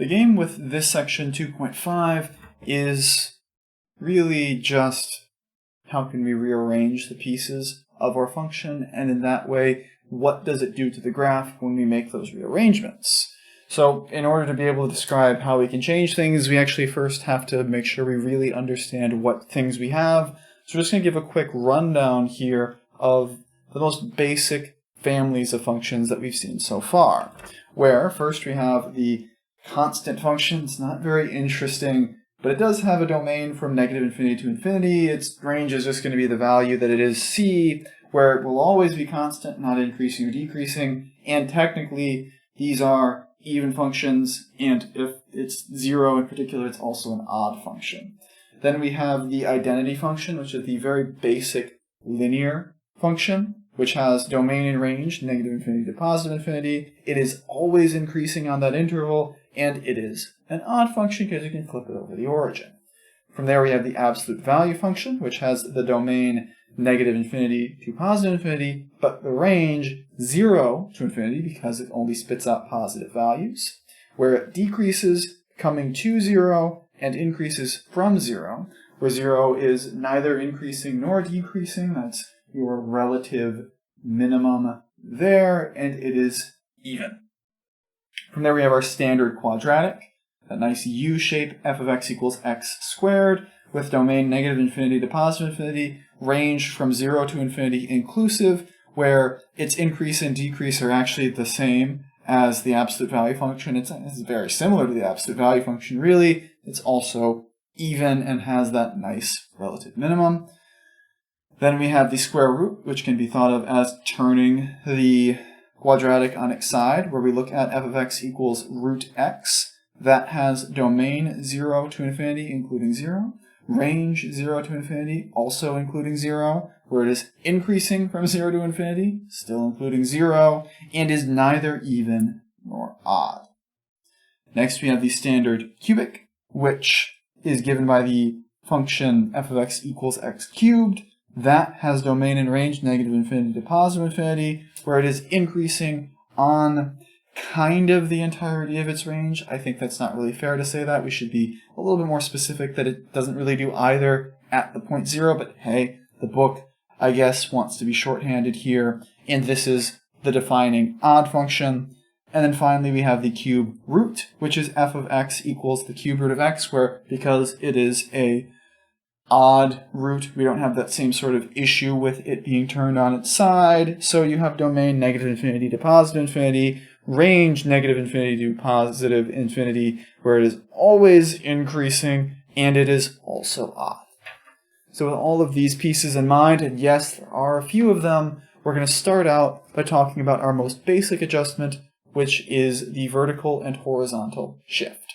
The game with this section 2.5 is really just how can we rearrange the pieces of our function, and in that way, what does it do to the graph when we make those rearrangements? So in order to be able to describe how we can change things, we actually first have to make sure we really understand what things we have. So we're just going to give a quick rundown here of the most basic families of functions that we've seen so far, where first we have the constant function. It's not very interesting, but it does have a domain from negative infinity to infinity. Its range is just going to be the value that it is c, where it will always be constant, not increasing or decreasing, and technically these are even functions, and if it's 0 in particular, it's also an odd function. Then we have the identity function, which is the very basic linear function, which has domain and range, negative infinity to positive infinity. It is always increasing on that interval, and it is an odd function because you can flip it over the origin. From there we have the absolute value function, which has the domain negative infinity to positive infinity, but the range 0 to infinity because it only spits out positive values, where it decreases coming to 0 and increases from 0, where 0 is neither increasing nor decreasing. That's your relative minimum there, and it is even. From there we have our standard quadratic, that nice U shape, f of x equals x squared, with domain negative infinity to positive infinity, range from 0 to infinity inclusive, where its increase and decrease are actually the same as the absolute value function. It's very similar to the absolute value function, really. It's also even and has that nice relative minimum. Then we have the square root, which can be thought of as turning the quadratic on its side, where we look at f of x equals root x. That has domain 0 to infinity, including 0. Range 0 to infinity, also including 0, where it is increasing from 0 to infinity, still including 0, and is neither even nor odd. Next we have the standard cubic, which is given by the function f of x equals x cubed. That has domain and range negative infinity to positive infinity, where it is increasing on kind of the entirety of its range. I think that's not really fair to say that. We should be a little bit more specific that it doesn't really do either at the point 0, but hey, the book, I guess, wants to be shorthanded here, and this is the defining odd function. And then finally we have the cube root, which is f of x equals the cube root of x, where because it is a odd root, we don't have that same sort of issue with it being turned on its side. So you have domain negative infinity to positive infinity, range negative infinity to positive infinity, where it is always increasing, and it is also odd. So with all of these pieces in mind, and yes, there are a few of them, we're going to start out by talking about our most basic adjustment, which is the vertical and horizontal shift.